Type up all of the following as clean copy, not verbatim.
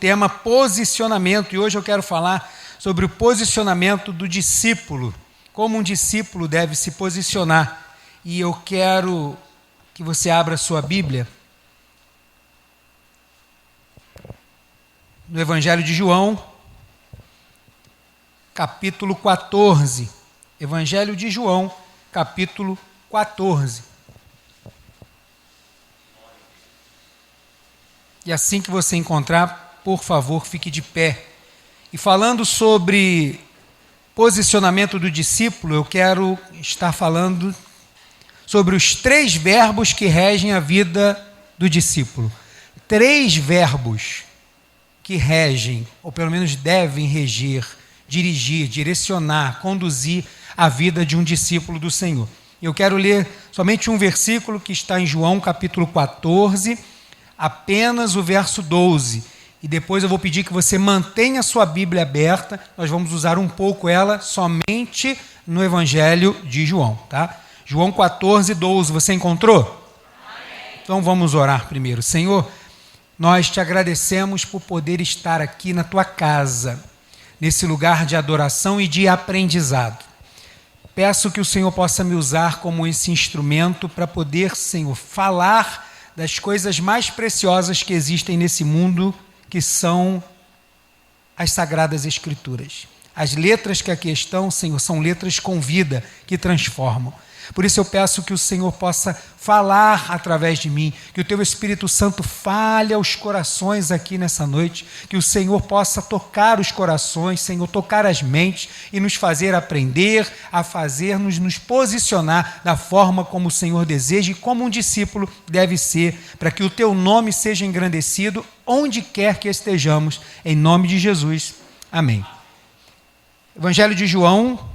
tema posicionamento, e hoje eu quero falar sobre o posicionamento do discípulo, como um discípulo deve se posicionar. E eu quero que você abra sua Bíblia no Evangelho de João, capítulo 14. Evangelho de João, capítulo 14. E assim que você encontrar, por favor, fique de pé. E falando sobre posicionamento do discípulo, eu quero estar falando sobre os 3 verbos que regem a vida do discípulo. 3 verbos que regem, ou pelo menos devem reger, dirigir, direcionar, conduzir a vida de um discípulo do Senhor. Eu quero ler somente um versículo que está em João capítulo 14, apenas o verso 12. E depois eu vou pedir que você mantenha a sua Bíblia aberta. Nós vamos usar um pouco ela somente no Evangelho de João, tá? João 14, 12. Você encontrou? Amém. Então vamos orar primeiro. Senhor, nós te agradecemos por poder estar aqui na tua casa, nesse lugar de adoração e de aprendizado. Peço que o Senhor possa me usar como esse instrumento para poder, Senhor, falar das coisas mais preciosas que existem nesse mundo, que são as Sagradas Escrituras. As letras que aqui estão, Senhor, são letras com vida, que transformam. Por isso eu peço que o Senhor possa falar através de mim, que o Teu Espírito Santo fale aos corações aqui nessa noite, que o Senhor possa tocar os corações, Senhor, tocar as mentes e nos fazer aprender, a fazer-nos nos posicionar da forma como o Senhor deseja e como um discípulo deve ser, para que o Teu nome seja engrandecido onde quer que estejamos, em nome de Jesus. Amém. Evangelho de João,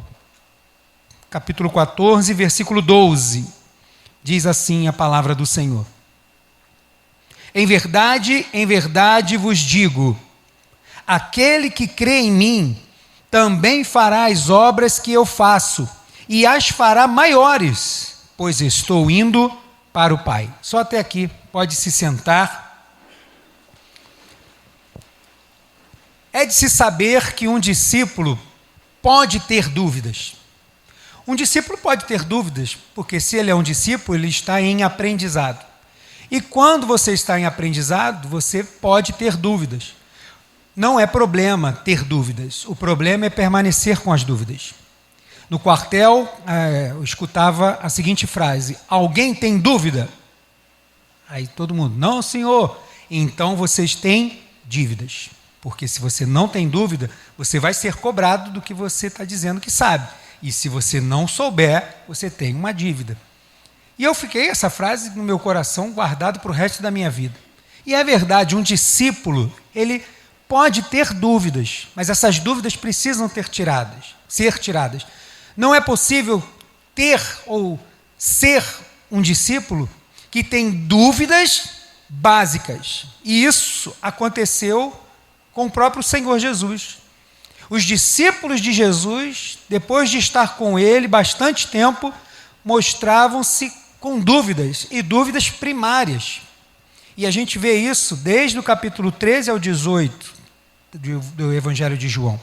capítulo 14, versículo 12, diz assim a palavra do Senhor. Em verdade vos digo, aquele que crê em mim, também fará as obras que eu faço, e as fará maiores, pois estou indo para o Pai. Só até aqui, pode se sentar. É de se saber que um discípulo pode ter dúvidas. Um discípulo pode ter dúvidas, porque se ele é um discípulo, ele está em aprendizado. E quando você está em aprendizado, você pode ter dúvidas. Não é problema ter dúvidas, o problema é permanecer com as dúvidas. No quartel, eu escutava a seguinte frase: alguém tem dúvida? Aí todo mundo, não, senhor. Então vocês têm dívidas, porque se você não tem dúvida, você vai ser cobrado do que você está dizendo que sabe. E se você não souber, você tem uma dívida. E eu fiquei essa frase no meu coração guardado para o resto da minha vida. E é verdade, um discípulo, ele pode ter dúvidas, mas essas dúvidas precisam ser tiradas. Não é possível ter ou ser um discípulo que tem dúvidas básicas. E isso aconteceu com o próprio Senhor Jesus. Os discípulos de Jesus, depois de estar com ele bastante tempo, mostravam-se com dúvidas, e dúvidas primárias. E a gente vê isso desde o capítulo 13 ao 18 do Evangelho de João.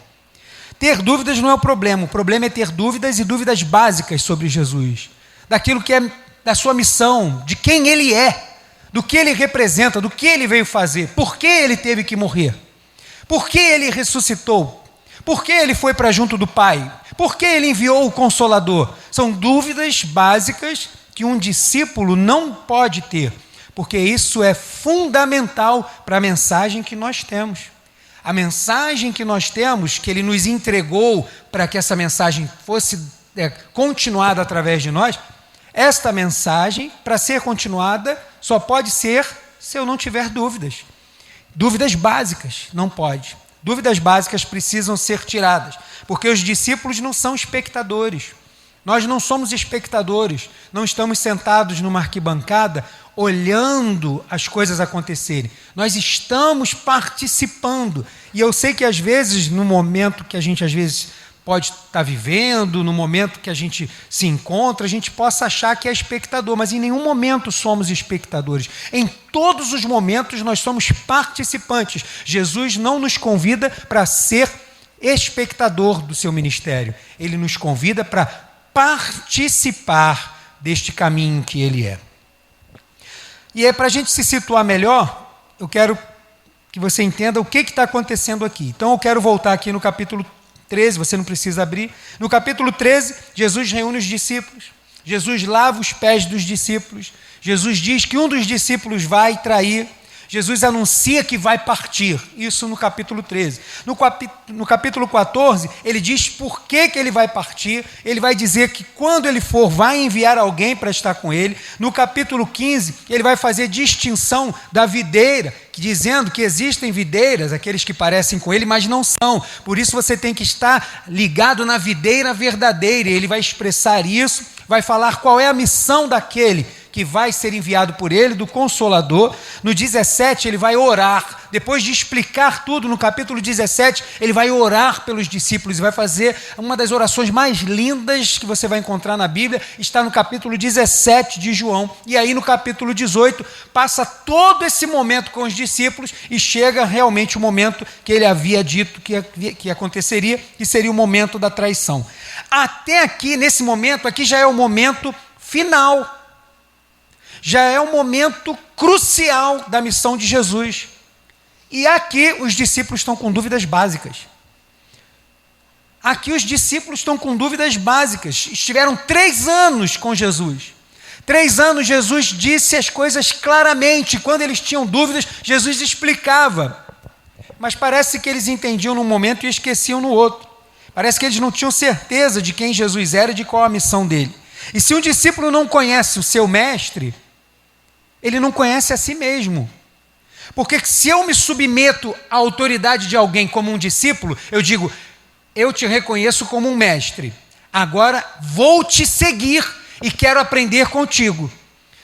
Ter dúvidas não é o problema é ter dúvidas e dúvidas básicas sobre Jesus, daquilo que é da sua missão, de quem ele é, do que ele representa, do que ele veio fazer, por que ele teve que morrer, por que ele ressuscitou, por que ele foi para junto do Pai? Por que ele enviou o Consolador? São dúvidas básicas que um discípulo não pode ter, porque isso é fundamental para a mensagem que nós temos. A mensagem que nós temos, que ele nos entregou para que essa mensagem fosse continuada através de nós, esta mensagem, para ser continuada, só pode ser se eu não tiver dúvidas. Dúvidas básicas, não pode. Dúvidas básicas precisam ser tiradas, porque os discípulos não são espectadores. Nós não somos espectadores, não estamos sentados numa arquibancada olhando as coisas acontecerem. Nós estamos participando. E eu sei que às vezes, no momento que a gente às vezes pode estar vivendo, no momento que a gente se encontra, a gente possa achar que é espectador, mas em nenhum momento somos espectadores. Em todos os momentos nós somos participantes. Jesus não nos convida para ser espectador do seu ministério. Ele nos convida para participar deste caminho que ele é. E é para a gente se situar melhor, eu quero que você entenda o que está acontecendo aqui. Então eu quero voltar aqui no capítulo 13, você não precisa abrir. No capítulo 13, Jesus reúne os discípulos. Jesus lava os pés dos discípulos. Jesus diz que um dos discípulos vai trair. Jesus anuncia que vai partir. Isso no capítulo 13. No capítulo 14, ele diz por que ele vai partir. Ele vai dizer que quando ele for, vai enviar alguém para estar com ele. No capítulo 15, ele vai fazer distinção da videira, dizendo que existem videiras, aqueles que parecem com ele, mas não são. Por isso você tem que estar ligado na videira verdadeira. Ele vai expressar isso, vai falar qual é a missão daquele que vai ser enviado por ele, do Consolador. No 17, ele vai orar. Depois de explicar tudo, no capítulo 17, ele vai orar pelos discípulos e vai fazer uma das orações mais lindas que você vai encontrar na Bíblia, está no capítulo 17 de João. E aí no capítulo 18, passa todo esse momento com os discípulos e chega realmente o momento que ele havia dito que aconteceria, que seria o momento da traição. Até aqui, nesse momento, aqui já é o momento final. Já é um momento crucial da missão de Jesus. E aqui os discípulos estão com dúvidas básicas. Aqui os discípulos estão com dúvidas básicas. Estiveram 3 anos com Jesus. 3 anos Jesus disse as coisas claramente. Quando eles tinham dúvidas, Jesus explicava. Mas parece que eles entendiam num momento e esqueciam no outro. Parece que eles não tinham certeza de quem Jesus era e de qual a missão dele. E se um discípulo não conhece o seu mestre, ele não conhece a si mesmo. Porque se eu me submeto à autoridade de alguém como um discípulo, eu digo, eu te reconheço como um mestre, agora vou te seguir e quero aprender contigo.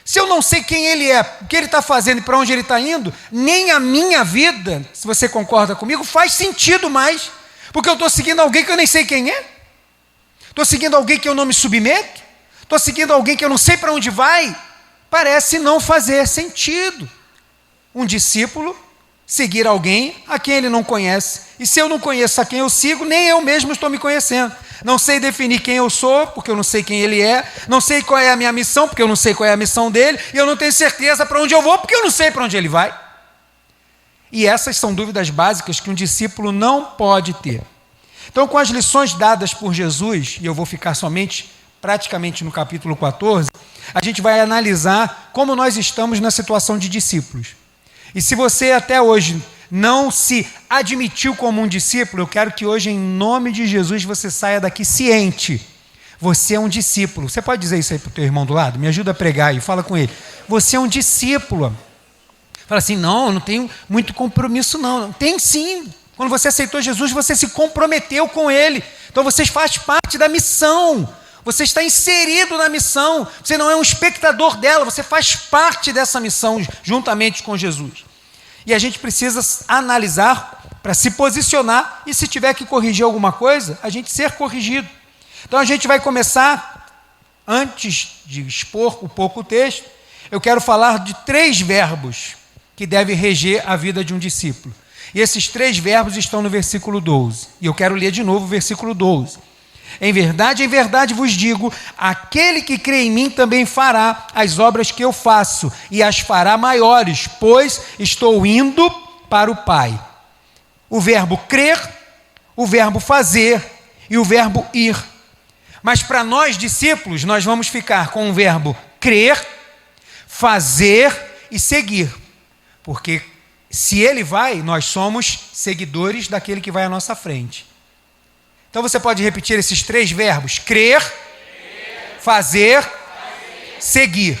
Se eu não sei quem ele é, o que ele está fazendo e para onde ele está indo, nem a minha vida, se você concorda comigo, faz sentido mais, porque eu estou seguindo alguém que eu nem sei quem é, estou seguindo alguém que eu não me submeto, estou seguindo alguém que eu não sei para onde vai. Parece não fazer sentido um discípulo seguir alguém a quem ele não conhece. E se eu não conheço a quem eu sigo, nem eu mesmo estou me conhecendo. Não sei definir quem eu sou, porque eu não sei quem ele é. Não sei qual é a minha missão, porque eu não sei qual é a missão dele. E eu não tenho certeza para onde eu vou, porque eu não sei para onde ele vai. E essas são dúvidas básicas que um discípulo não pode ter. Então, com as lições dadas por Jesus, e eu vou ficar praticamente no capítulo 14, a gente vai analisar como nós estamos na situação de discípulos. E se você até hoje não se admitiu como um discípulo, eu quero que hoje, em nome de Jesus, você saia daqui ciente. Você é um discípulo. Você pode dizer isso aí para o teu irmão do lado? Me ajuda a pregar aí, fala com ele. Você é um discípulo. Fala assim, não, eu não tenho muito compromisso não. Tem sim. Quando você aceitou Jesus, você se comprometeu com ele. Então você faz parte da missão. Você está inserido na missão, você não é um espectador dela, você faz parte dessa missão juntamente com Jesus. E a gente precisa analisar para se posicionar e se tiver que corrigir alguma coisa, a gente ser corrigido. Então a gente vai começar, antes de expor um pouco o texto, eu quero falar de 3 verbos que devem reger a vida de um discípulo. E esses 3 verbos estão no versículo 12. E eu quero ler de novo o versículo 12. Em verdade vos digo, aquele que crê em mim também fará as obras que eu faço, e as fará maiores, pois estou indo para o Pai. O verbo crer, o verbo fazer e o verbo ir. Mas para nós discípulos, nós vamos ficar com o verbo crer, fazer e seguir. Porque se ele vai, nós somos seguidores daquele que vai à nossa frente. Então você pode repetir esses 3 verbos: crer, fazer, seguir.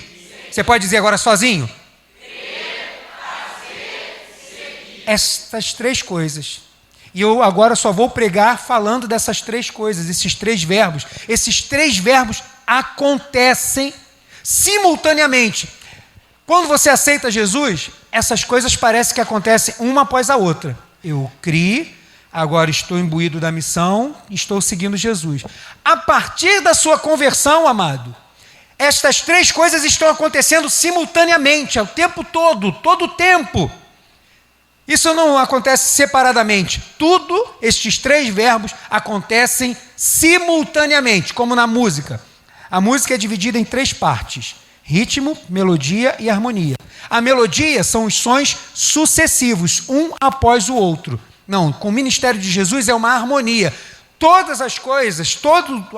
Você pode dizer agora sozinho? Crer, fazer, seguir. Essas 3 coisas. E eu agora só vou pregar falando dessas 3 coisas, esses 3 verbos. Esses 3 verbos acontecem simultaneamente. Quando você aceita Jesus, essas coisas parecem que acontecem uma após a outra. Eu criei, Agora estou imbuído da missão, estou seguindo Jesus. A partir da sua conversão, amado, estas três coisas estão acontecendo simultaneamente, o tempo todo o tempo. Isso não acontece separadamente. Estes três verbos acontecem simultaneamente, como na música. A música é dividida em três partes: ritmo, melodia e harmonia. A melodia são os sons sucessivos, um após o outro. Não, com o ministério de Jesus é uma harmonia. Todas as coisas,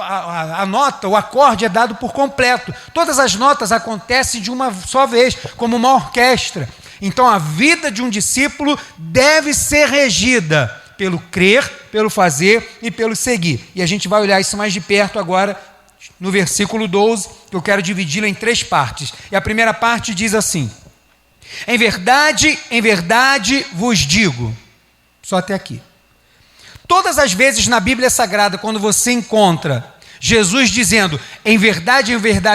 a nota, o acorde é dado por completo. Todas as notas acontecem de uma só vez, como uma orquestra. Então a vida de um discípulo deve ser regida pelo crer, pelo fazer e pelo seguir. E a gente vai olhar isso mais de perto agora, no versículo 12, que eu quero dividi-lo em três partes. E a primeira parte diz assim: em verdade vos digo. Só até aqui. Todas as vezes na Bíblia Sagrada, quando você encontra Jesus dizendo, em verdade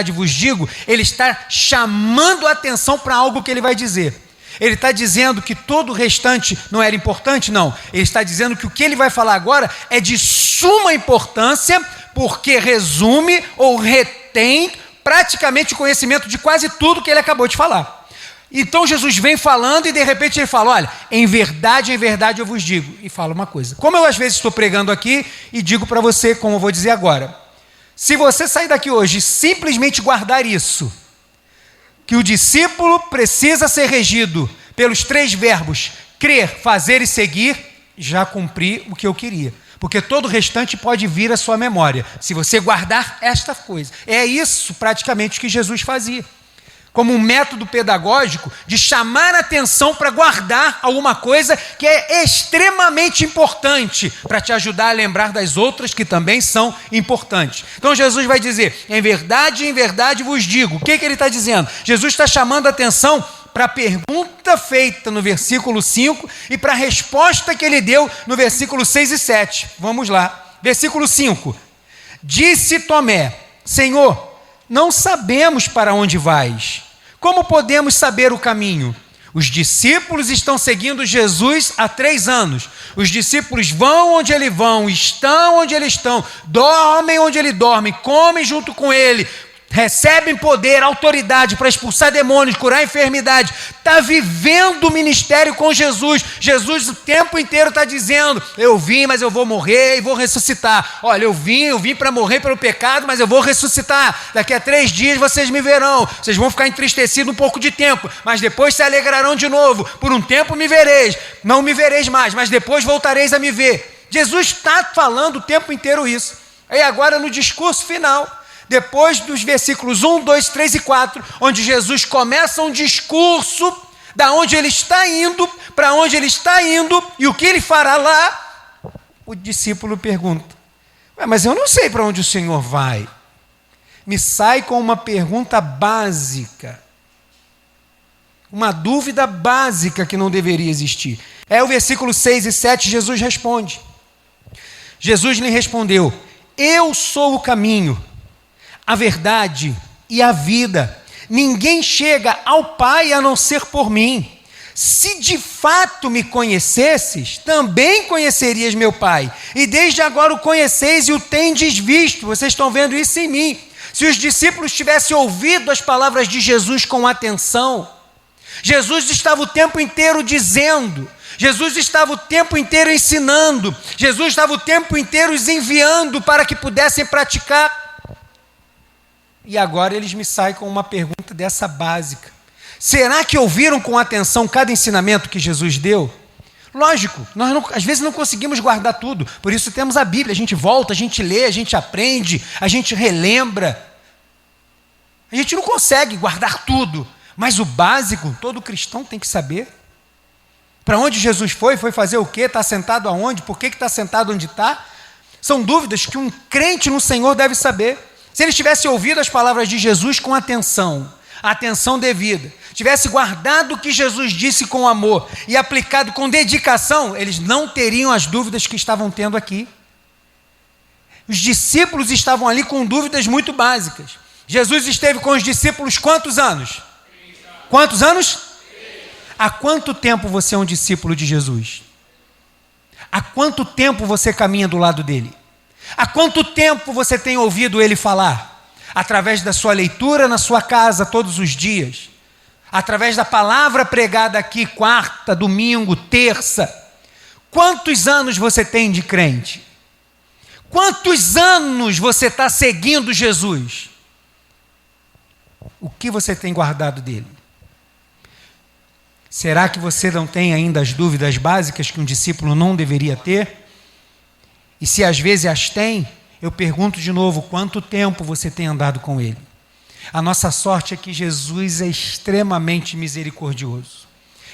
vos digo, ele está chamando a atenção para algo que ele vai dizer. Ele está dizendo que todo o restante não era importante? Não. Ele está dizendo que o que ele vai falar agora é de suma importância, porque resume ou retém praticamente o conhecimento de quase tudo que ele acabou de falar. Então Jesus vem falando e de repente ele fala, olha, em verdade eu vos digo. E fala uma coisa. Como eu às vezes estou pregando aqui e digo para você, como eu vou dizer agora. Se você sair daqui hoje e simplesmente guardar isso, que o discípulo precisa ser regido pelos três verbos, crer, fazer e seguir, já cumpri o que eu queria. Porque todo o restante pode vir à sua memória, se você guardar esta coisa. É isso praticamente que Jesus fazia. Como um método pedagógico de chamar a atenção para guardar alguma coisa que é extremamente importante, para te ajudar a lembrar das outras que também são importantes. Então Jesus vai dizer, em verdade vos digo. O que ele está dizendo? Jesus está chamando a atenção para a pergunta feita no versículo 5 e para a resposta que ele deu no versículo 6 e 7. Vamos lá. Versículo 5. Disse Tomé, Senhor, não sabemos para onde vais. Como podemos saber o caminho? Os discípulos estão seguindo Jesus há 3 anos. Os discípulos vão onde ele vão, estão onde eles estão, dormem onde ele dorme, comem junto com ele, recebem poder, autoridade para expulsar demônios, curar enfermidade, está vivendo o ministério com Jesus. Jesus o tempo inteiro está dizendo, eu vim, mas eu vou morrer e vou ressuscitar. Olha, eu vim para morrer pelo pecado, mas eu vou ressuscitar. Daqui a 3 dias vocês me verão, vocês vão ficar entristecidos um pouco de tempo, mas depois se alegrarão de novo. Por um tempo me vereis, não me vereis mais, mas depois voltareis a me ver. Jesus está falando o tempo inteiro isso. E agora no discurso final, depois dos versículos 1, 2, 3 e 4, onde Jesus começa um discurso da onde ele está indo, para onde ele está indo e o que ele fará lá, o discípulo pergunta, mas eu não sei para onde o Senhor vai. Me sai com uma pergunta básica, uma dúvida básica que não deveria existir. É o versículo 6 e 7, Jesus responde. Jesus lhe respondeu, eu sou o caminho, a verdade e a vida. Ninguém chega ao Pai a não ser por mim. Se de fato me conhecesses, também conhecerias meu Pai. E desde agora o conheceis e o tendes visto. Vocês estão vendo isso em mim. Se os discípulos tivessem ouvido as palavras de Jesus com atenção, Jesus estava o tempo inteiro dizendo, Jesus estava o tempo inteiro ensinando, Jesus estava o tempo inteiro os enviando para que pudessem praticar. E agora eles me saem com uma pergunta dessa básica. Será que ouviram com atenção cada ensinamento que Jesus deu? Lógico, nós às vezes não conseguimos guardar tudo. Por isso temos a Bíblia, a gente volta, a gente lê, a gente aprende, a gente relembra. A gente não consegue guardar tudo, mas o básico, todo cristão tem que saber. Para onde Jesus foi fazer o quê? Está sentado aonde? Por que está sentado onde está? São dúvidas que um crente no Senhor deve saber. Se eles tivessem ouvido as palavras de Jesus com atenção, a atenção devida, tivesse guardado o que Jesus disse com amor e aplicado com dedicação, eles não teriam as dúvidas que estavam tendo aqui. Os discípulos estavam ali com dúvidas muito básicas. Jesus esteve com os discípulos quantos anos? Quantos anos? Há quanto tempo você é um discípulo de Jesus? Há quanto tempo você caminha do lado dele? Há quanto tempo você tem ouvido ele falar? Através da sua leitura na sua casa todos os dias? Através da palavra pregada aqui, quarta, domingo, terça? Quantos anos você tem de crente? Quantos anos você está seguindo Jesus? O que você tem guardado dele? Será que você não tem ainda as dúvidas básicas que um discípulo não deveria ter? E se às vezes as tem, eu pergunto de novo, quanto tempo você tem andado com ele? A nossa sorte é que Jesus é extremamente misericordioso.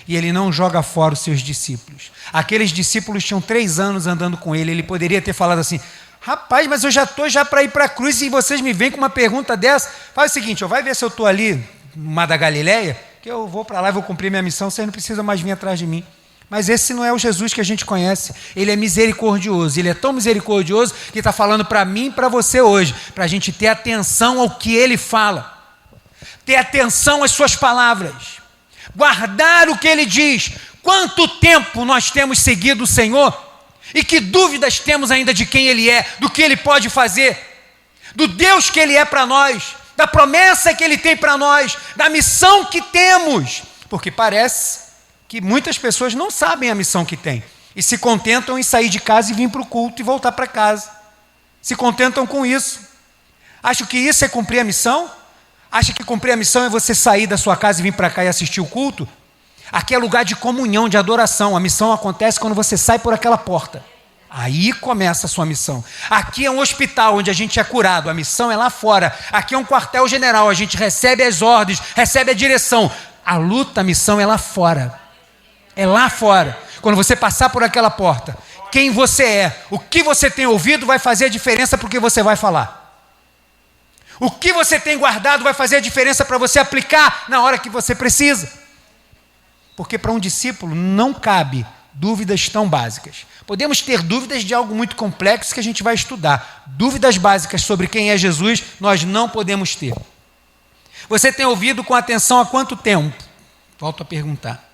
E ele não joga fora os seus discípulos. Aqueles discípulos tinham 3 anos andando com ele. Ele poderia ter falado assim, rapaz, mas eu já estou para ir para a cruz e vocês me vêm com uma pergunta dessa. Faz o seguinte, vai ver se eu estou ali no Mar da Galileia, que eu vou para lá e vou cumprir minha missão, vocês não precisam mais vir atrás de mim. Mas esse não é o Jesus que a gente conhece. Ele é misericordioso. Ele é tão misericordioso que está falando para mim e para você hoje, para a gente ter atenção ao que ele fala, ter atenção às suas palavras, guardar o que ele diz. Quanto tempo nós temos seguido o Senhor e que dúvidas temos ainda de quem ele é, do que ele pode fazer, do Deus que ele é para nós, da promessa que ele tem para nós, da missão que temos, porque parece que muitas pessoas não sabem a missão que têm e se contentam em sair de casa e vir para o culto e voltar para casa, se contentam com isso. Acham que isso é cumprir a missão? Acha que cumprir a missão é você sair da sua casa e vir para cá e assistir o culto? Aqui é lugar de comunhão, de adoração. A missão acontece quando você sai por aquela porta. Aí começa a sua missão. Aqui é um hospital onde a gente é curado. A missão é lá fora. Aqui é um quartel-general. A gente recebe as ordens, recebe a direção. A luta, a missão é lá fora. É lá fora. Quando você passar por aquela porta, quem você é, o que você tem ouvido vai fazer a diferença para o que você vai falar. O que você tem guardado vai fazer a diferença para você aplicar na hora que você precisa. Porque para um discípulo não cabe dúvidas tão básicas. Podemos ter dúvidas de algo muito complexo que a gente vai estudar. Dúvidas básicas sobre quem é Jesus, nós não podemos ter. Você tem ouvido com atenção há quanto tempo? Volto a perguntar.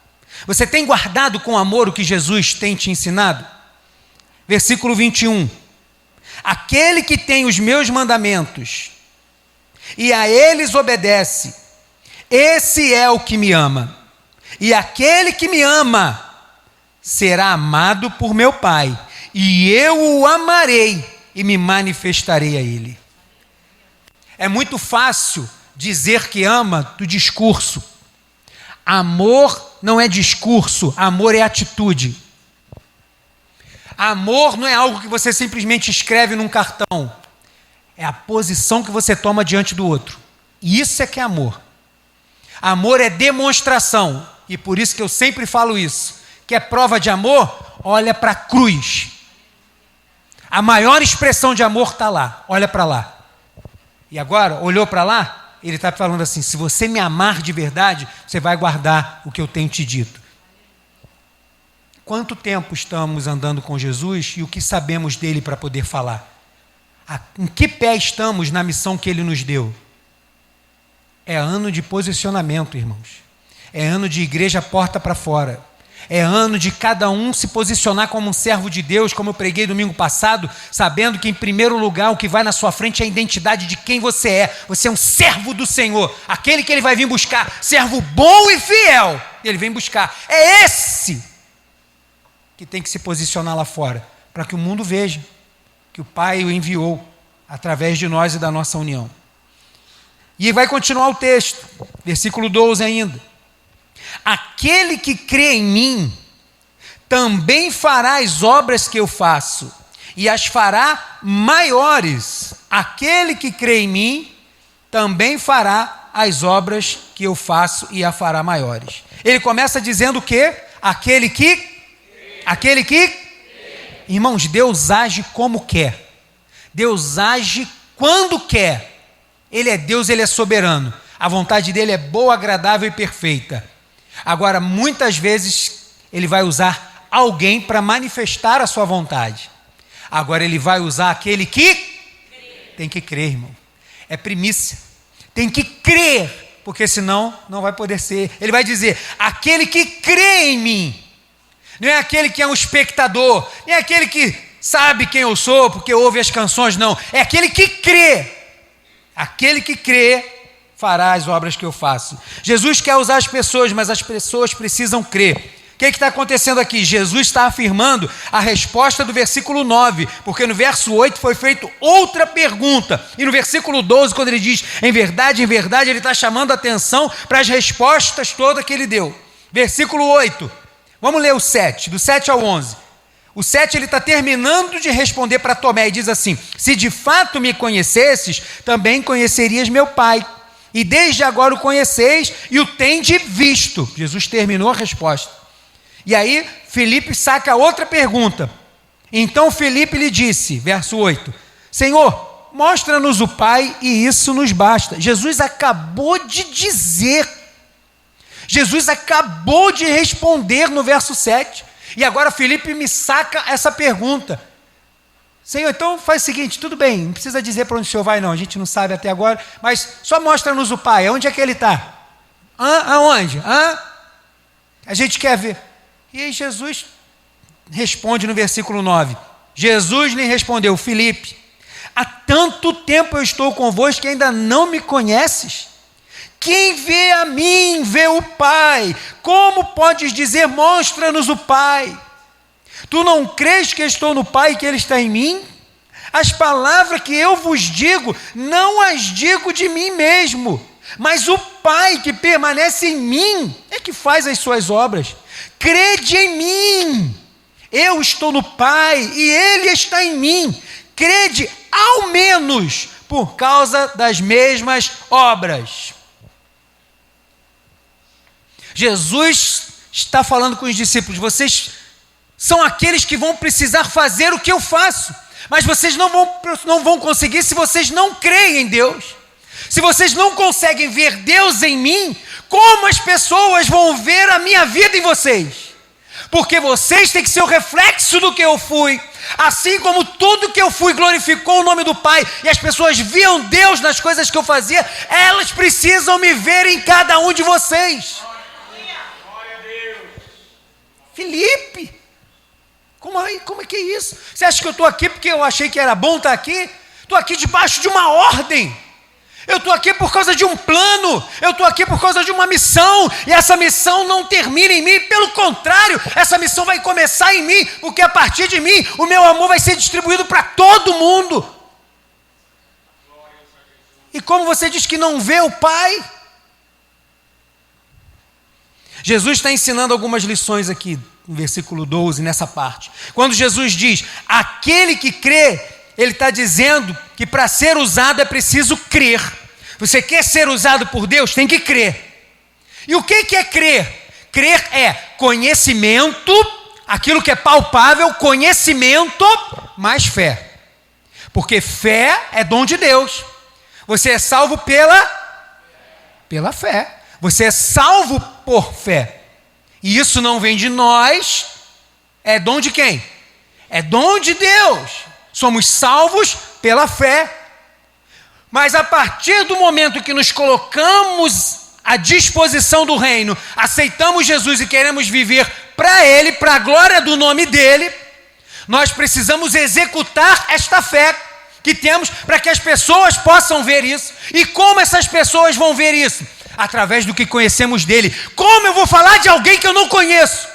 Você tem guardado com amor o que Jesus tem te ensinado? Versículo 21. Aquele que tem os meus mandamentos e a eles obedece, esse é o que me ama. E aquele que me ama será amado por meu Pai, e eu o amarei e me manifestarei a ele. É muito fácil dizer que ama do discurso. Amor não é discurso, amor é atitude. Amor não é algo que você simplesmente escreve num cartão. É a posição que você toma diante do outro. E isso é que é amor. Amor é demonstração. E por isso que eu sempre falo isso. Quer prova de amor? Olha para a cruz. A maior expressão de amor está lá. Olha para lá. E agora, olhou para lá? Ele está falando assim, se você me amar de verdade, você vai guardar o que eu tenho te dito. Quanto tempo estamos andando com Jesus e o que sabemos dele para poder falar? Em que pé estamos na missão que ele nos deu? É ano de posicionamento, irmãos. É ano de igreja porta para fora. É ano de cada um se posicionar como um servo de Deus, como eu preguei domingo passado, sabendo que em primeiro lugar o que vai na sua frente é a identidade de quem você é. Você é um servo do Senhor, aquele que ele vai vir buscar, servo bom e fiel, ele vem buscar. É esse que tem que se posicionar lá fora, para que o mundo veja que o Pai o enviou através de nós e da nossa união. E vai continuar o texto, versículo 12 ainda. Aquele que crê em mim também fará as obras que eu faço, e as fará maiores. Aquele que crê em mim também fará as obras que eu faço e a fará maiores. Ele começa dizendo o quê? Aquele que? Irmãos, Deus age como quer. Deus age quando quer. Ele é Deus, ele é soberano. A vontade dele é boa, agradável e perfeita. Agora, muitas vezes, ele vai usar alguém para manifestar a sua vontade. Agora, ele vai usar aquele que tem que crer, irmão. É primícia. Tem que crer, porque senão não vai poder ser. Ele vai dizer, aquele que crê em mim. não é aquele que é um espectador, nem é aquele que sabe quem eu sou porque ouve as canções, não. É aquele que crê. Aquele que crê fará as obras que eu faço. Jesus quer usar as pessoas, mas as pessoas precisam crer. O que está acontecendo aqui? Jesus está afirmando a resposta do versículo 9, porque no verso 8 foi feita outra pergunta, e no versículo 12, quando ele diz em verdade, ele está chamando a atenção para as respostas todas que ele deu. Versículo 8, vamos ler o 7, do 7 ao 11. O 7 ele está terminando de responder para Tomé e diz assim: se de fato me conhecesses, também conhecerias meu Pai, e desde agora o conheceis e o tendes visto. Jesus terminou a resposta. E aí Filipe saca outra pergunta. Então Filipe lhe disse, verso 8: Senhor, mostra-nos o Pai e isso nos basta. Jesus acabou de dizer, Jesus acabou de responder no verso 7, e agora Filipe me saca essa pergunta. Senhor, então faz o seguinte, tudo bem, não precisa dizer para onde o Senhor vai não, a gente não sabe até agora, mas só mostra-nos o Pai, onde é que ele está? Aonde? A gente quer ver. E aí Jesus responde no versículo 9, Jesus lhe respondeu: Filipe, há tanto tempo eu estou convosco que ainda não me conheces? Quem vê a mim, vê o Pai. Como podes dizer, mostra-nos o Pai? Tu não crês que estou no Pai e que Ele está em mim? As palavras que eu vos digo, não as digo de mim mesmo, mas o Pai que permanece em mim é que faz as suas obras. Crede em mim, eu estou no Pai e Ele está em mim. Crede ao menos por causa das mesmas obras. Jesus está falando com os discípulos: vocês são aqueles que vão precisar fazer o que eu faço, mas vocês não vão conseguir se vocês não creem em Deus. Se vocês não conseguem ver Deus em mim, como as pessoas vão ver a minha vida em vocês? Porque vocês têm que ser o reflexo do que eu fui. Assim como tudo que eu fui glorificou o nome do Pai, e as pessoas viam Deus nas coisas que eu fazia, elas precisam me ver em cada um de vocês. Filipe, como é que é isso? Você acha que eu estou aqui porque eu achei que era bom estar aqui? Estou aqui debaixo de uma ordem. Eu estou aqui por causa de um plano, eu estou aqui por causa de uma missão, e essa missão não termina em mim, pelo contrário, essa missão vai começar em mim, porque a partir de mim, o meu amor vai ser distribuído para todo mundo. E como você diz que não vê o Pai? Jesus está ensinando algumas lições aqui, no versículo 12, nessa parte. Quando Jesus diz, aquele que crê, ele está dizendo que para ser usado é preciso crer. Você quer ser usado por Deus, tem que crer. E o que é crer? Crer é conhecimento, aquilo que é palpável, conhecimento mais fé. Porque fé é dom de Deus. Você é salvo pela fé. Você é salvo por fé. E isso não vem de nós, é dom de quem? É dom de Deus. Somos salvos pela fé. Mas a partir do momento que nos colocamos à disposição do reino, aceitamos Jesus e queremos viver para Ele, para a glória do nome dEle, nós precisamos executar esta fé que temos para que as pessoas possam ver isso. E como essas pessoas vão ver isso? Através do que conhecemos dEle. Como eu vou falar de alguém que eu não conheço?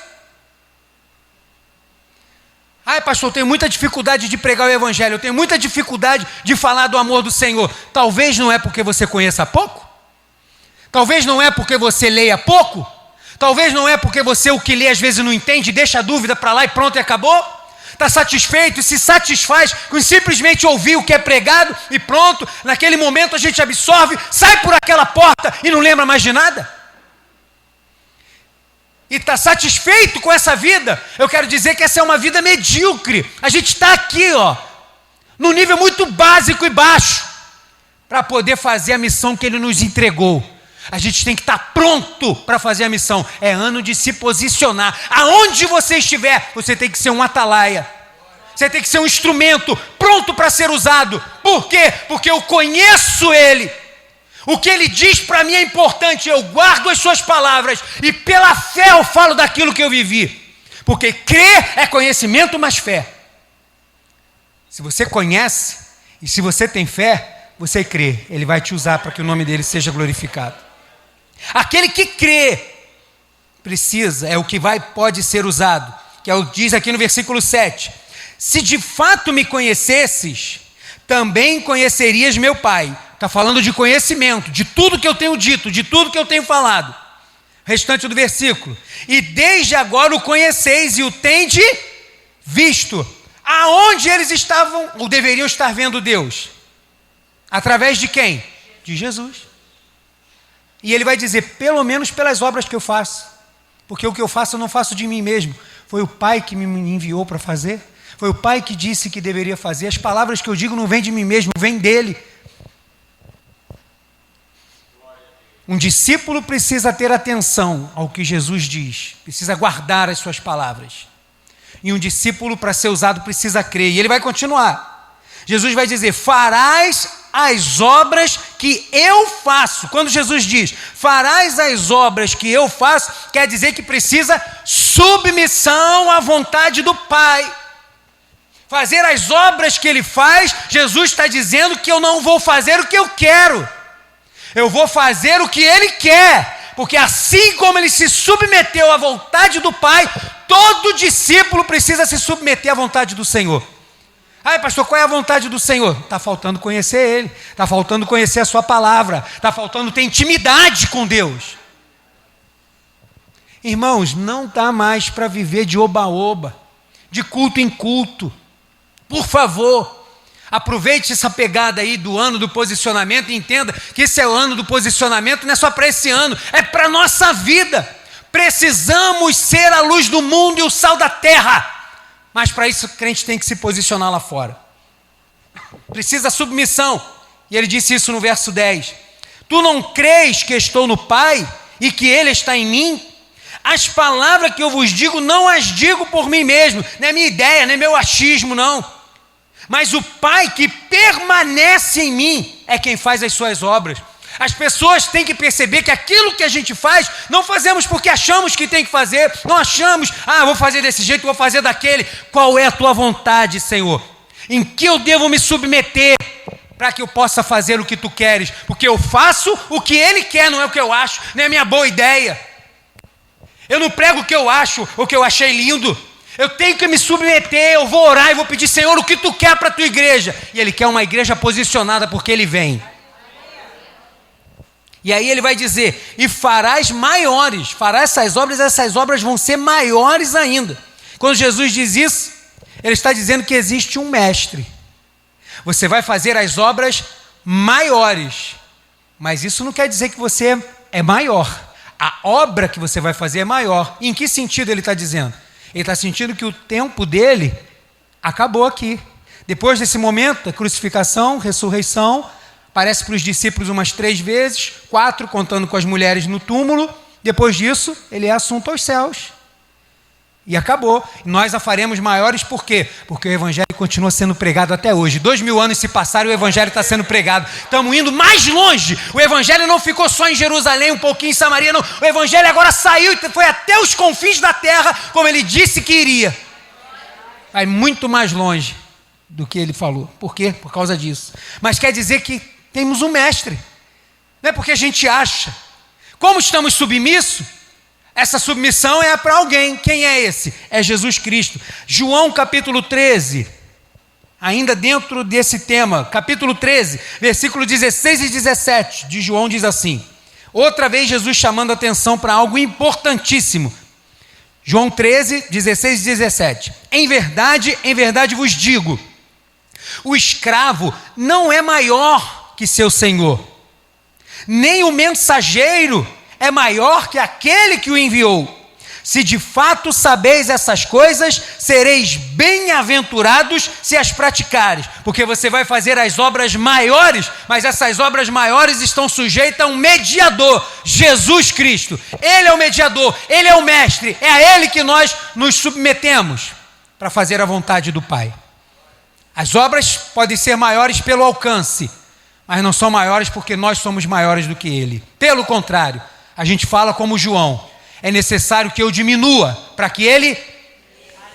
Ai, pastor, eu tenho muita dificuldade de pregar o evangelho, eu tenho muita dificuldade de falar do amor do Senhor. Talvez não é porque você conheça pouco? Talvez não é porque você leia pouco? Talvez não é porque você o que lê às vezes não entende, deixa a dúvida para lá e pronto e acabou? Está satisfeito e se satisfaz com simplesmente ouvir o que é pregado e pronto, naquele momento a gente absorve, sai por aquela porta e não lembra mais de nada? E está satisfeito com essa vida? Eu quero dizer que essa é uma vida medíocre. A gente está aqui, num nível muito básico e baixo, para poder fazer a missão que Ele nos entregou. A gente tem que estar pronto para fazer a missão. É ano de se posicionar. Aonde você estiver, você tem que ser um atalaia. Você tem que ser um instrumento pronto para ser usado. Por quê? Porque eu conheço Ele. O que Ele diz para mim é importante. Eu guardo as suas palavras e pela fé eu falo daquilo que eu vivi. Porque crer é conhecimento mais fé. Se você conhece e se você tem fé, você crê. Ele vai te usar para que o nome dele seja glorificado. Aquele que crê precisa, é o que pode ser usado, que é o que diz aqui no versículo 7. Se de fato me conhecesses, também conhecerias meu Pai. Está falando de conhecimento, de tudo que eu tenho dito, de tudo que eu tenho falado. Restante do versículo. E desde agora o conheceis e o tende visto. Aonde eles estavam ou deveriam estar vendo Deus? Através de quem? De Jesus. E ele vai dizer, pelo menos pelas obras que eu faço. Porque o que eu faço eu não faço de mim mesmo. Foi o Pai que me enviou para fazer. Foi o Pai que disse que deveria fazer. As palavras que eu digo não vêm de mim mesmo, vêm dele. Um discípulo precisa ter atenção ao que Jesus diz, precisa guardar as suas palavras. E um discípulo, para ser usado, precisa crer. E ele vai continuar. Jesus vai dizer, farás as obras que eu faço. Quando Jesus diz, farás as obras que eu faço, quer dizer que precisa submissão à vontade do Pai. Fazer as obras que ele faz, Jesus está dizendo que eu não vou fazer o que eu quero. Eu vou fazer o que ele quer, porque assim como ele se submeteu à vontade do Pai, todo discípulo precisa se submeter à vontade do Senhor. Ai, pastor, qual é a vontade do Senhor? Está faltando conhecer ele, está faltando conhecer a sua palavra, está faltando ter intimidade com Deus. Irmãos, não dá mais para viver de oba-oba, de culto em culto. Por favor, aproveite essa pegada aí do ano do posicionamento e entenda que esse é o ano do posicionamento, não é só para esse ano, é para a nossa vida. Precisamos ser a luz do mundo e o sal da terra, mas para isso o crente tem que se posicionar lá fora. Precisa submissão, e ele disse isso no verso 10. Tu não crês que estou no Pai e que Ele está em mim? As palavras que eu vos digo, não as digo por mim mesmo, não é minha ideia, não é meu achismo, não. Mas o Pai que permanece em mim é quem faz as suas obras. As pessoas têm que perceber que aquilo que a gente faz, não fazemos porque achamos que tem que fazer, não achamos, vou fazer desse jeito, vou fazer daquele. Qual é a tua vontade, Senhor? Em que eu devo me submeter para que eu possa fazer o que tu queres? Porque eu faço o que Ele quer, não é o que eu acho, não é a minha boa ideia. Eu não prego o que eu acho, o que eu achei lindo. Eu tenho que me submeter, eu vou orar e vou pedir, Senhor, o que tu quer para a tua igreja? E Ele quer uma igreja posicionada, porque Ele vem. E aí Ele vai dizer, e farás maiores, farás essas obras vão ser maiores ainda. Quando Jesus diz isso, Ele está dizendo que existe um mestre. Você vai fazer as obras maiores, mas isso não quer dizer que você é maior. A obra que você vai fazer é maior. Em que sentido Ele está dizendo? Ele está sentindo que o tempo dele acabou aqui. Depois desse momento, a crucificação, ressurreição, aparece para os discípulos umas 3 vezes, 4 contando com as mulheres no túmulo. Depois disso, ele é assunto aos céus. E acabou. Nós a faremos maiores por quê? Porque o Evangelho continua sendo pregado até hoje. 2000 anos se passaram e o Evangelho está sendo pregado. Estamos indo mais longe. O Evangelho não ficou só em Jerusalém, um pouquinho em Samaria, não. O Evangelho agora saiu e foi até os confins da terra, como ele disse que iria. Vai muito mais longe do que ele falou. Por quê? Por causa disso. Mas quer dizer que temos um mestre. Não é porque a gente acha. Como estamos submissos, essa submissão é para alguém. Quem é esse? É Jesus Cristo. João capítulo 13, ainda dentro desse tema, capítulo 13, versículo 16 e 17 de João diz assim, outra vez Jesus chamando a atenção para algo importantíssimo. João 13, 16 e 17. Em verdade vos digo, o escravo não é maior que seu senhor, nem o mensageiro é maior que aquele que o enviou. Se de fato sabeis essas coisas, sereis bem-aventurados se as praticares, porque você vai fazer as obras maiores, mas essas obras maiores estão sujeitas a um mediador, Jesus Cristo. Ele é o mediador, Ele é o mestre, é a Ele que nós nos submetemos para fazer a vontade do Pai. As obras podem ser maiores pelo alcance, mas não são maiores porque nós somos maiores do que Ele. Pelo contrário, a gente fala como João, é necessário que eu diminua para que Ele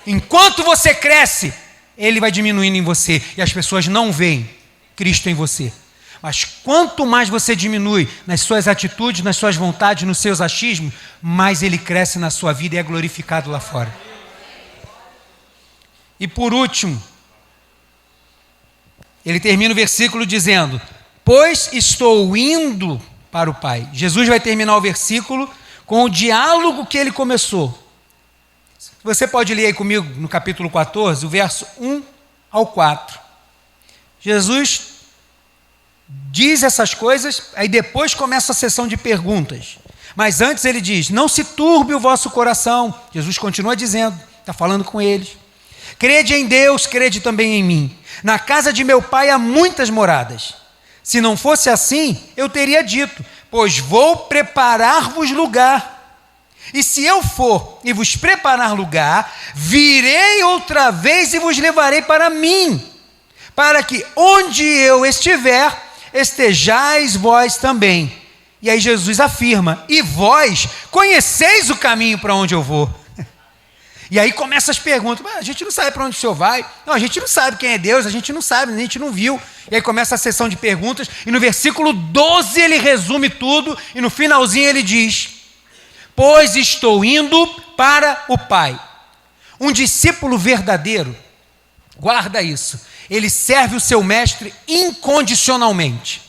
Enquanto você cresce, ele vai diminuindo em você e as pessoas não veem Cristo em você. Mas quanto mais você diminui nas suas atitudes, nas suas vontades, nos seus achismos, mais ele cresce na sua vida e é glorificado lá fora. E por último, ele termina o versículo dizendo: pois estou indo para o Pai. Jesus vai terminar o versículo com o diálogo que ele começou. Você pode ler aí comigo no capítulo 14, o verso 1 ao 4. Jesus diz essas coisas, aí depois começa a sessão de perguntas. Mas antes ele diz: não se turbe o vosso coração. Jesus continua dizendo, está falando com eles. Crede em Deus, crede também em mim. Na casa de meu pai há muitas moradas. Se não fosse assim, eu teria dito, pois vou preparar-vos lugar. E se eu for e vos preparar lugar, virei outra vez e vos levarei para mim, para que onde eu estiver, estejais vós também. E aí Jesus afirma: e vós conheceis o caminho para onde eu vou. E aí começam as perguntas: a gente não sabe para onde o senhor vai. Não, a gente não sabe quem é Deus, a gente não sabe, a gente não viu. E aí começa a sessão de perguntas, e no versículo 12 ele resume tudo, e no finalzinho ele diz: pois estou indo para o Pai. Um discípulo verdadeiro, guarda isso, ele serve o seu mestre incondicionalmente.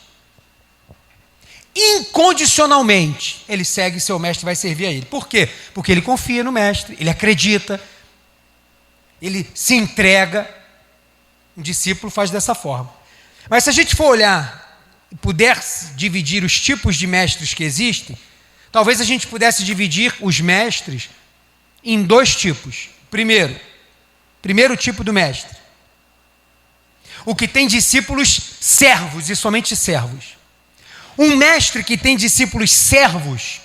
Incondicionalmente, ele segue seu mestre e vai servir a ele. Por quê? Porque ele confia no mestre, ele acredita, ele se entrega. Um discípulo faz dessa forma. Mas se a gente for olhar e puder dividir os tipos de mestres que existem, talvez a gente pudesse dividir os mestres em dois tipos. Primeiro tipo do mestre, o que tem discípulos servos e somente servos. Um mestre que tem discípulos servos,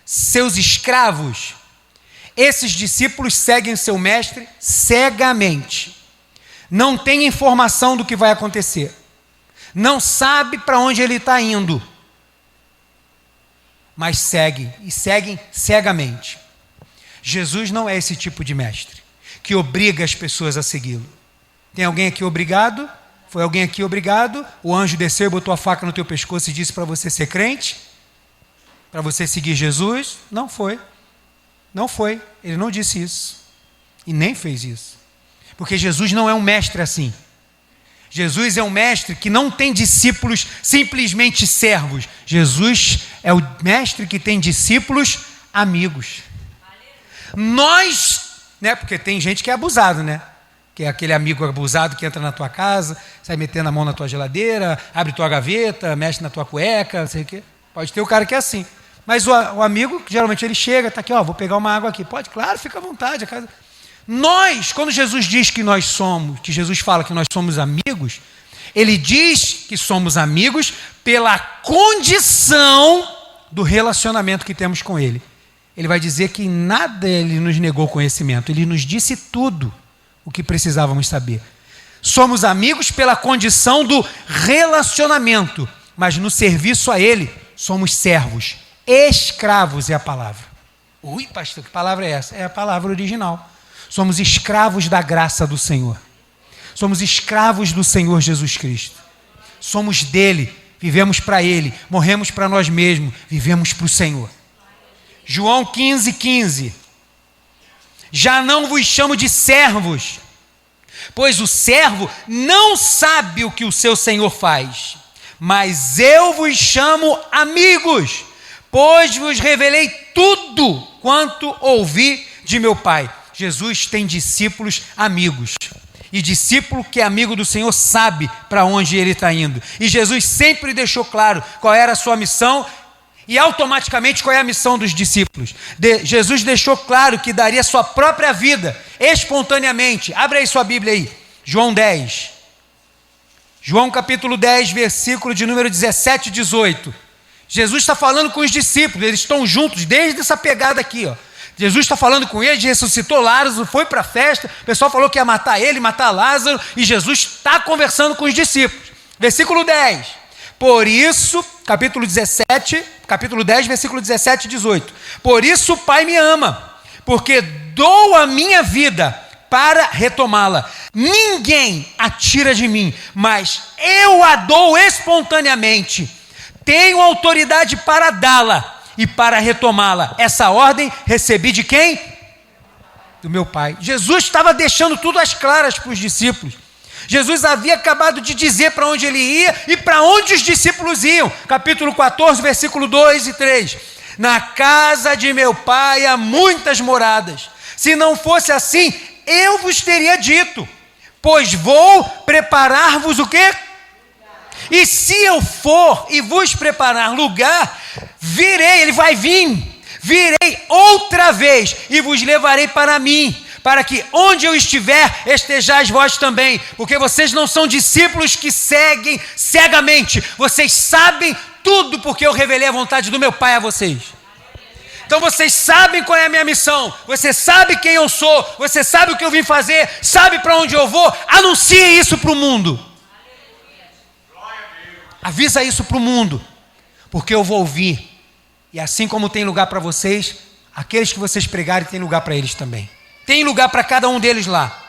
seus escravos, esses discípulos seguem seu mestre cegamente. Não tem informação do que vai acontecer. Não sabe para onde ele está indo. Mas seguem cegamente. Jesus não é esse tipo de mestre que obriga as pessoas a segui-lo. Tem alguém aqui obrigado? Foi alguém aqui obrigado? O anjo desceu e botou a faca no teu pescoço e disse para você ser crente? Para você seguir Jesus? Não foi. Não foi. Ele não disse isso. E nem fez isso. Porque Jesus não é um mestre assim. Jesus é um mestre que não tem discípulos simplesmente servos. Jesus é o mestre que tem discípulos amigos. Nós, porque tem gente que é abusado, que é aquele amigo abusado que entra na tua casa, sai metendo a mão na tua geladeira, abre tua gaveta, mexe na tua cueca, não sei o quê. Pode ter o cara que é assim. Mas o amigo, geralmente ele chega, está aqui, vou pegar uma água aqui. Pode, claro, fica à vontade. A casa... Nós, quando Jesus diz que nós somos, que Jesus fala que nós somos amigos, ele diz que somos amigos pela condição do relacionamento que temos com ele. Ele vai dizer que em nada ele nos negou conhecimento, ele nos disse tudo o que precisávamos saber. Somos amigos pela condição do relacionamento, mas no serviço a ele, somos servos. Escravos é a palavra. Ui, pastor, que palavra é essa? É a palavra original. Somos escravos da graça do Senhor. Somos escravos do Senhor Jesus Cristo. Somos dele, vivemos para ele, morremos para nós mesmos, vivemos para o Senhor. João 15:15. Já não vos chamo de servos, pois o servo não sabe o que o seu senhor faz, mas eu vos chamo amigos, pois vos revelei tudo quanto ouvi de meu Pai. Jesus tem discípulos amigos, e discípulo que é amigo do Senhor sabe para onde ele está indo, e Jesus sempre deixou claro qual era a sua missão, e automaticamente qual é a missão dos discípulos. Jesus deixou claro que daria sua própria vida, espontaneamente. Abre aí sua Bíblia aí, João 10. João capítulo 10, versículo de número 17 e 18. Jesus está falando com os discípulos, eles estão juntos desde essa pegada aqui, Jesus está falando com eles, ressuscitou Lázaro, foi para a festa, o pessoal falou que ia matar ele, matar Lázaro, e Jesus está conversando com os discípulos. Versículo 10. Por isso, capítulo 10, versículo 17 e 18. Por isso o Pai me ama, porque dou a minha vida para retomá-la. Ninguém a tira de mim, mas eu a dou espontaneamente. Tenho autoridade para dá-la e para retomá-la. Essa ordem recebi de quem? Do meu Pai. Jesus estava deixando tudo às claras para os discípulos. Jesus havia acabado de dizer para onde ele ia e para onde os discípulos iam. Capítulo 14, versículo 2 e 3. Na casa de meu Pai há muitas moradas. Se não fosse assim, eu vos teria dito, pois vou preparar-vos o quê? E se eu for e vos preparar lugar, virei, ele vai vir, virei outra vez e vos levarei para mim, para que onde eu estiver, estejais vós também, porque vocês não são discípulos que seguem cegamente, vocês sabem tudo porque eu revelei a vontade do meu Pai a vocês. Então vocês sabem qual é a minha missão, você sabe quem eu sou, você sabe o que eu vim fazer, sabe para onde eu vou, anuncie isso para o mundo. Avisa isso para o mundo, porque eu vou vir, e assim como tem lugar para vocês, aqueles que vocês pregarem tem lugar para eles também. Tem lugar para cada um deles lá.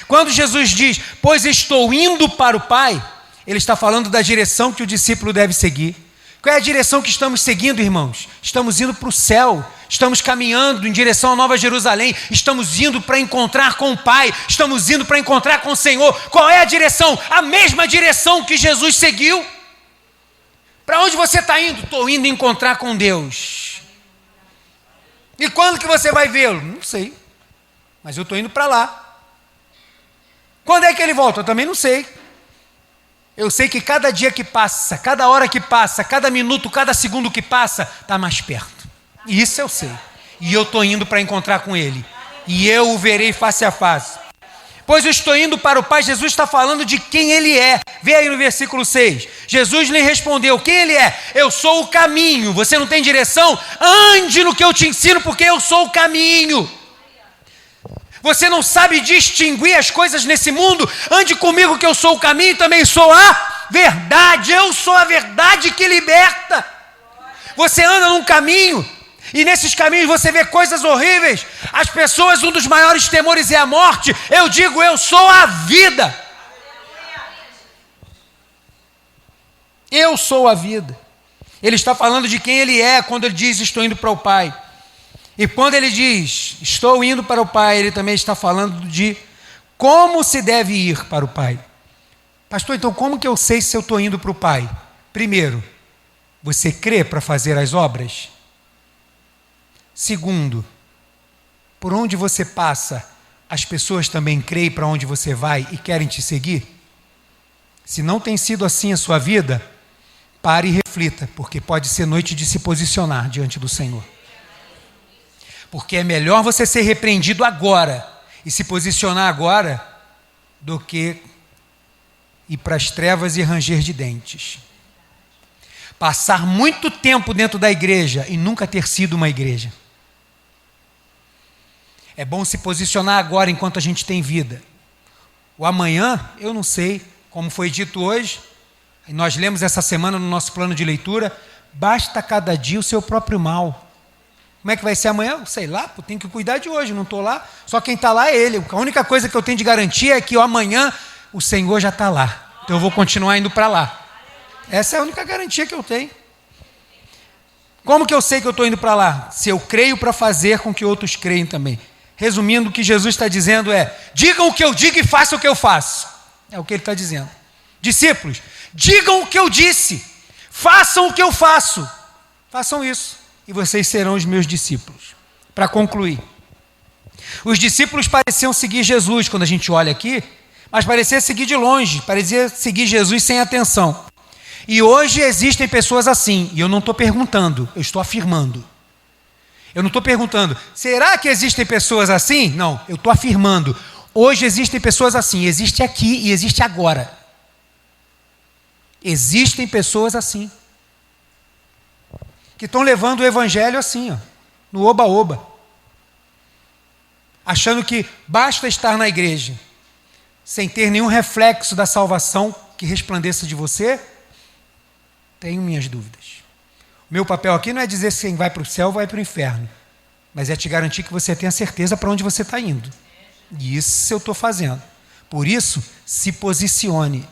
Quando Jesus diz, pois estou indo para o Pai, ele está falando da direção que o discípulo deve seguir. Qual é a direção que estamos seguindo, irmãos? Estamos indo para o céu, estamos caminhando em direção à Nova Jerusalém, estamos indo para encontrar com o Pai, estamos indo para encontrar com o Senhor. Qual é a direção? A mesma direção que Jesus seguiu. Para onde você está indo? Estou indo encontrar com Deus. E quando que você vai vê-lo? Não sei, mas eu estou indo para lá. Quando é que ele volta? Eu também não sei. Eu sei que cada dia que passa, cada hora que passa, cada minuto, cada segundo que passa, está mais perto. E isso eu sei. E eu estou indo para encontrar com ele. E eu o verei face a face. Pois eu estou indo para o Pai. Jesus está falando de quem ele é. Vê aí no versículo 6. Jesus lhe respondeu, quem ele é? Eu sou o caminho. Você não tem direção? Ande no que eu te ensino, porque eu sou o caminho. Você não sabe distinguir as coisas nesse mundo? Ande comigo que eu sou o caminho e também sou a verdade. Eu sou a verdade que liberta. Você anda num caminho e nesses caminhos você vê coisas horríveis. As pessoas, um dos maiores temores é a morte. Eu digo, eu sou a vida. Eu sou a vida. Ele está falando de quem ele é quando ele diz, estou indo para o Pai. E quando ele diz, estou indo para o Pai, ele também está falando de como se deve ir para o Pai. Pastor, então como que eu sei se eu estou indo para o Pai? Primeiro, você crê para fazer as obras? Segundo, por onde você passa, as pessoas também creem para onde você vai e querem te seguir? Se não tem sido assim a sua vida, pare e reflita, porque pode ser noite de se posicionar diante do Senhor. Porque é melhor você ser repreendido agora e se posicionar agora do que ir para as trevas e ranger de dentes. Passar muito tempo dentro da igreja e nunca ter sido uma igreja. É bom se posicionar agora enquanto a gente tem vida. O amanhã, eu não sei, como foi dito hoje, e nós lemos essa semana no nosso plano de leitura, basta cada dia o seu próprio mal. Como é que vai ser amanhã? Sei lá, tenho que cuidar de hoje, não estou lá. Só quem está lá é ele. A única coisa que eu tenho de garantia é que amanhã o Senhor já está lá. Então eu vou continuar indo para lá. Essa é a única garantia que eu tenho. Como que eu sei que eu estou indo para lá? Se eu creio para fazer com que outros creem também. Resumindo, o que Jesus está dizendo é, digam o que eu digo e façam o que eu faço. É o que ele está dizendo. Discípulos, digam o que eu disse, façam o que eu faço. Façam isso. E vocês serão os meus discípulos. Para concluir, os discípulos pareciam seguir Jesus quando a gente olha aqui, mas parecia seguir de longe, parecia seguir Jesus sem atenção. E hoje existem pessoas assim, e eu não estou perguntando, eu estou afirmando. Eu não estou perguntando, será que existem pessoas assim? Não, eu estou afirmando. Hoje existem pessoas assim, existe aqui e existe agora. Existem pessoas assim. Que estão levando o evangelho assim, ó, no oba-oba. Achando que basta estar na igreja, sem ter nenhum reflexo da salvação que resplandeça de você. Tenho minhas dúvidas. O meu papel aqui não é dizer se quem vai para o céu vai para o inferno. mas é te garantir que você tenha certeza para onde você está indo. E isso eu estou fazendo. Por isso, se posicione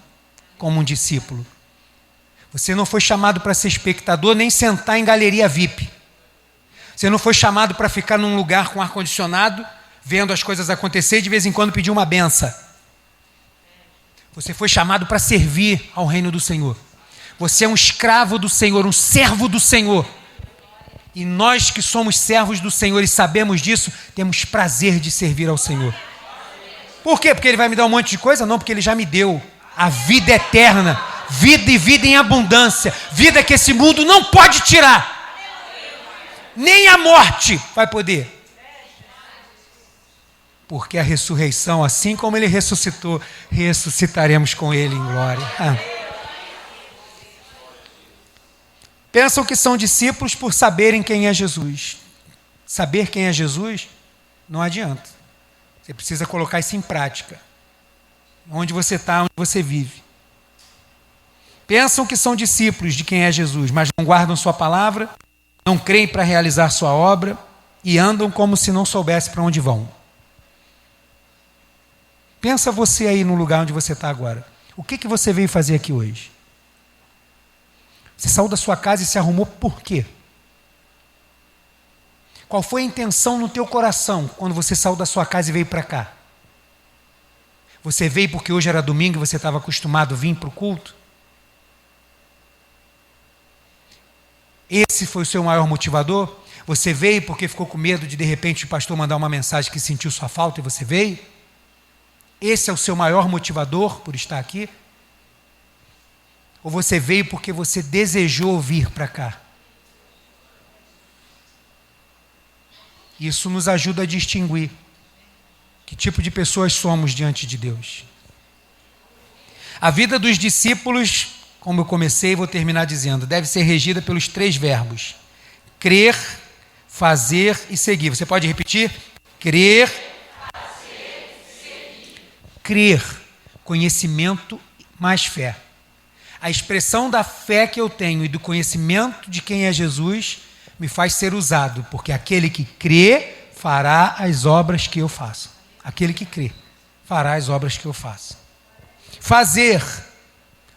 como um discípulo. Você não foi chamado para ser espectador, nem sentar em galeria VIP. Você não foi chamado para ficar num lugar com ar-condicionado, vendo as coisas acontecer e de vez em quando pedir uma benção. Você foi chamado para servir ao reino do Senhor. Você é um escravo do Senhor, um servo do Senhor. E nós que somos servos do Senhor e sabemos disso, temos prazer de servir ao Senhor. Por quê? Porque Ele vai me dar um monte de coisa? Não, porque Ele já me deu a vida eterna, vida e vida em abundância, vida que esse mundo não pode tirar. Nem a morte vai poder. Porque a ressurreição, assim como Ele ressuscitou, ressuscitaremos com Ele em glória. Pensam que são discípulos por saberem quem é Jesus. Saber quem é Jesus não adianta. Você precisa colocar isso em prática. Onde você está, onde você vive. Pensam que são discípulos de quem é Jesus, mas não guardam sua palavra, não creem para realizar sua obra e andam como se não soubessem para onde vão. Pensa você aí no lugar onde você está agora. O que você veio fazer aqui hoje? Você saiu da sua casa e se arrumou por quê? Qual foi a intenção no teu coração quando você saiu da sua casa e veio para cá? Você veio porque hoje era domingo e você estava acostumado a vir para o culto? Esse foi o seu maior motivador? Você veio porque ficou com medo de repente o pastor mandar uma mensagem que sentiu sua falta e você veio? Esse é o seu maior motivador por estar aqui? Ou você veio porque você desejou vir para cá? Isso nos ajuda a distinguir que tipo de pessoas somos diante de Deus. A vida dos discípulos, como eu comecei e vou terminar dizendo, deve ser regida pelos 3 verbos: crer, fazer e seguir. Você pode repetir? Crer, fazer, seguir. Crer, conhecimento mais fé. A expressão da fé que eu tenho e do conhecimento de quem é Jesus me faz ser usado, porque aquele que crê fará as obras que eu faço. Aquele que crê fará as obras que eu faço. Fazer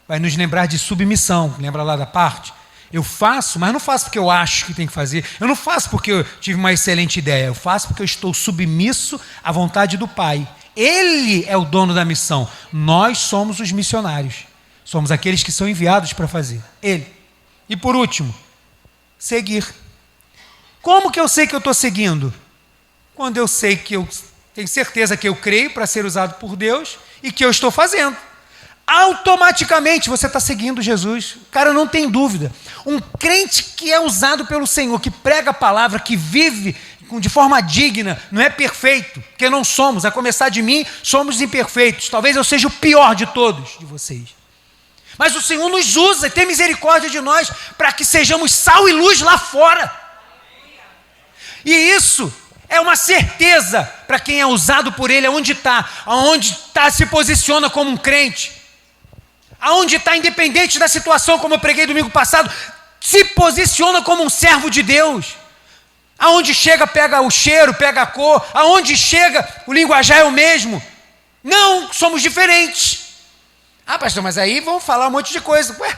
vai nos lembrar de submissão. Lembra lá da parte? Eu faço, mas não faço porque eu acho que tem que fazer. Eu não faço porque eu tive uma excelente ideia. Eu faço porque eu estou submisso à vontade do Pai. Ele é o dono da missão. Nós somos os missionários. Somos aqueles que são enviados para fazer. Ele. E por último, seguir. Como que eu sei que eu estou seguindo? Quando eu sei que eu tenho certeza que eu creio para ser usado por Deus e que eu estou fazendo. Automaticamente você está seguindo Jesus. O cara não tem dúvida. Um crente que é usado pelo Senhor, que prega a palavra, que vive de forma digna, não é perfeito, porque não somos. A começar de mim, somos imperfeitos. Talvez eu seja o pior de todos, de vocês. Mas o Senhor nos usa e tem misericórdia de nós para que sejamos sal e luz lá fora. E isso é uma certeza para quem é usado por Ele, aonde está, se posiciona como um crente. Aonde está, independente da situação, como eu preguei domingo passado, se posiciona como um servo de Deus. Aonde chega, pega o cheiro, pega a cor. Aonde chega, o linguajar é o mesmo. Não, somos diferentes. Ah, pastor, mas aí vão falar um monte de coisa. Ué,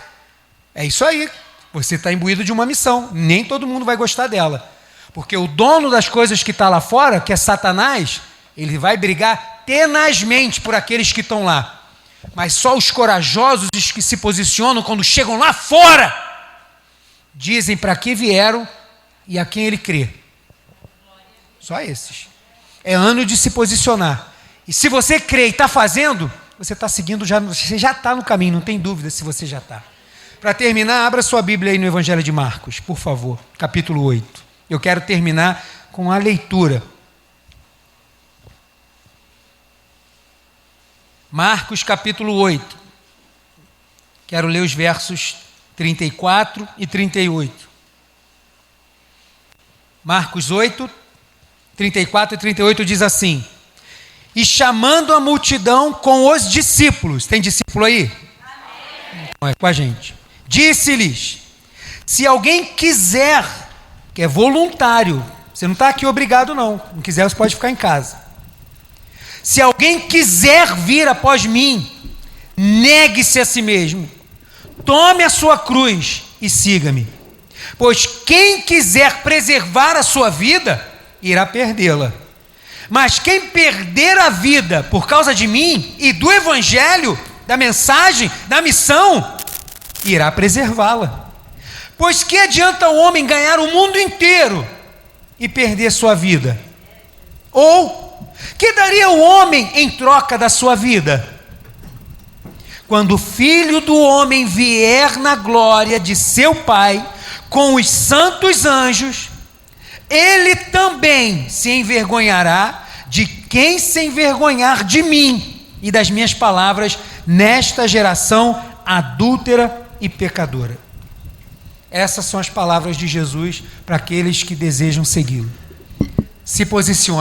é isso aí. Você está imbuído de uma missão. Nem todo mundo vai gostar dela. Porque o dono das coisas que está lá fora, que é Satanás, ele vai brigar tenazmente por aqueles que estão lá. Mas só os corajosos, os que se posicionam quando chegam lá fora, dizem para que vieram e a quem ele crê. Só esses. É ano de se posicionar. E se você crê e está fazendo, você está seguindo, você já está no caminho, não tem dúvida se você já está. Para terminar, abra sua Bíblia aí no Evangelho de Marcos, por favor, capítulo 8. Eu quero terminar com a leitura. Marcos capítulo 8. Quero ler os versos 34 e 38. Marcos 8, 34 e 38 diz assim: e chamando a multidão com os discípulos, tem discípulo aí? Amém. Então é com a gente. Disse-lhes: se alguém quiser, que é voluntário, Você não está aqui obrigado, não. Não quiser, você pode ficar em casa. Se alguém quiser vir após mim, negue-se a si mesmo. Tome a sua cruz e siga-me. Pois quem quiser preservar a sua vida, irá perdê-la. Mas quem perder a vida por causa de mim e do evangelho, da mensagem, da missão, irá preservá-la. Pois que adianta o homem ganhar o mundo inteiro e perder sua vida? Ou, que daria o homem em troca da sua vida? Quando o Filho do Homem vier na glória de seu Pai, com os santos anjos, ele também se envergonhará de quem se envergonhar de mim e das minhas palavras nesta geração adúltera e pecadora. Essas são as palavras de Jesus para aqueles que desejam segui-lo. Se posicione.